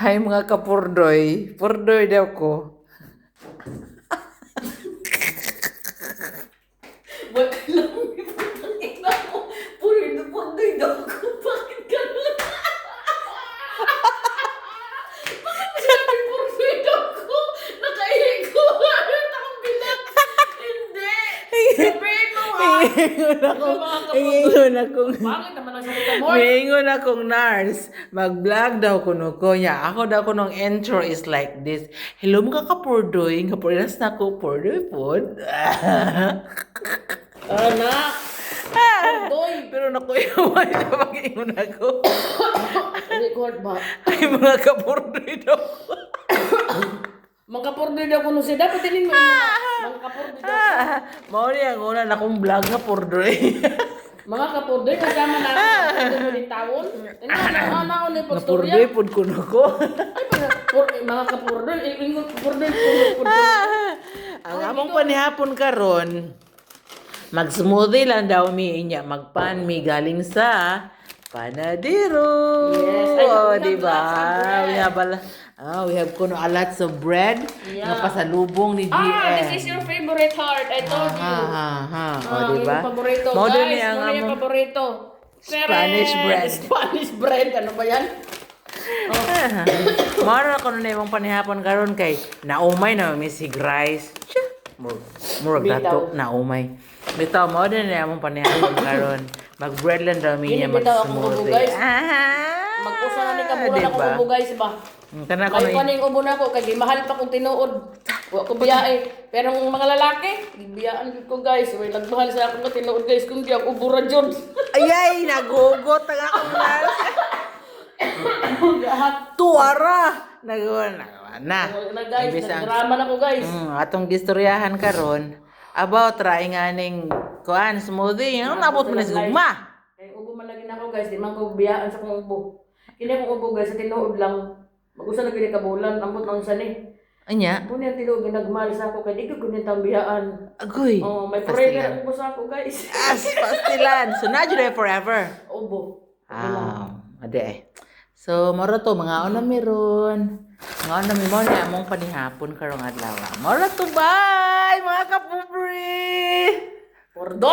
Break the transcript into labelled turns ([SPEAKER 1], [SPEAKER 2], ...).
[SPEAKER 1] Hay mga kapurdoy, purdoy daw ko.
[SPEAKER 2] Wag ka lang, putang ina mo. Pundoy daw ko. Bakit ganun? Bakit mo sinabi pundoy daw ko? Nakailig ko. Ano akong bilang? Hindi. Sabihin mo ha.
[SPEAKER 1] Ingon akong
[SPEAKER 2] Bakit naman ang salita mo?
[SPEAKER 1] Mingon akong nurse, mag-vlog daw kuno ko niya. Ako daw kunong intro is like this. Hello mga kapurdoy, kapurdas na ko, purdoy pod.
[SPEAKER 2] Anak. Pundoy.
[SPEAKER 1] Pero nakuyawan na mag-ingon ako.
[SPEAKER 2] Record ba?
[SPEAKER 1] Ay mga kapurdoy daw ko.
[SPEAKER 2] Mga pundoy daw ko nung siya. Dapat din mo. Mga pundoy daw.
[SPEAKER 1] Mao niya ang una na akong vlog na purdoy.
[SPEAKER 2] Mga kapurdoy, kasama na ako ng taon. Ano ni
[SPEAKER 1] Na
[SPEAKER 2] Pastorya?
[SPEAKER 1] purdoy pod kuno ko.
[SPEAKER 2] Ay, mga kapurdoy, ingon kapurdoy,
[SPEAKER 1] Ang among panihapon karon, mag-smoothie lang daw mi inya, magpan mi galing sa panadero.
[SPEAKER 2] Yes, I
[SPEAKER 1] Oh,
[SPEAKER 2] have
[SPEAKER 1] di ba?
[SPEAKER 2] lots of bread.
[SPEAKER 1] We have kuno a lots of bread
[SPEAKER 2] Yeah.
[SPEAKER 1] na pasalubong ni GM.
[SPEAKER 2] This is your favorite heart. I told you.
[SPEAKER 1] Oh, di ba?
[SPEAKER 2] Yung paborito.
[SPEAKER 1] Mao din
[SPEAKER 2] Guys,
[SPEAKER 1] ni ang
[SPEAKER 2] ano yung
[SPEAKER 1] among
[SPEAKER 2] paborito?
[SPEAKER 1] Spanish bread.
[SPEAKER 2] Spanish bread. Ano ba yan?
[SPEAKER 1] Mara ko na imong panihapon karon kay naumay na misig rice. Murag dato naumay. Bitaw mo din na imong panihapon karon. Mag-bread lang daw mi niya
[SPEAKER 2] Hindi, bitaw akong ubo,
[SPEAKER 1] mag-smoothie.
[SPEAKER 2] guys. Magkusa na ni kabulan ako ubo guys ba?
[SPEAKER 1] Kana ko
[SPEAKER 2] May
[SPEAKER 1] na
[SPEAKER 2] paning ubo na ko kay mahal pa kong tinuod. Wa ko biyae. Pero ang mga lalaki, biyaan ko guys. Way nagmahal sa ako nga tinuod guys kung di ako ubo ra jud.
[SPEAKER 1] Ayay, nagugot ang akong nurse. Tuwara. Nagawa na.
[SPEAKER 2] Na guys,
[SPEAKER 1] Imbis ang-
[SPEAKER 2] drama na ko guys.
[SPEAKER 1] Atong gistoryahan karon about try nga ning kuan smoothie. Ang nabot mo na si Gugma.
[SPEAKER 2] Kay ubo man lagi na ako guys, di man ko biyaan sa kong ubo. Kini akong ubo guys sa tinuod lang. Mag-usa na gini ka bulan, ambot na unsa ni.
[SPEAKER 1] Anya?
[SPEAKER 2] Puno yung tinuod nagmahal sa ako kay di ko kunin tambiyaan.
[SPEAKER 1] Agoy.
[SPEAKER 2] Oh, may
[SPEAKER 1] Pastilan.
[SPEAKER 2] forever ubo sa ako guys.
[SPEAKER 1] As pastilan. So na jud forever.
[SPEAKER 2] Ubo.
[SPEAKER 1] Ade eh. So moro to mga ona meron. Mga ona mi mo ni among panihapon karong adlaw. Moro to bye mga kapubri.
[SPEAKER 2] Pordo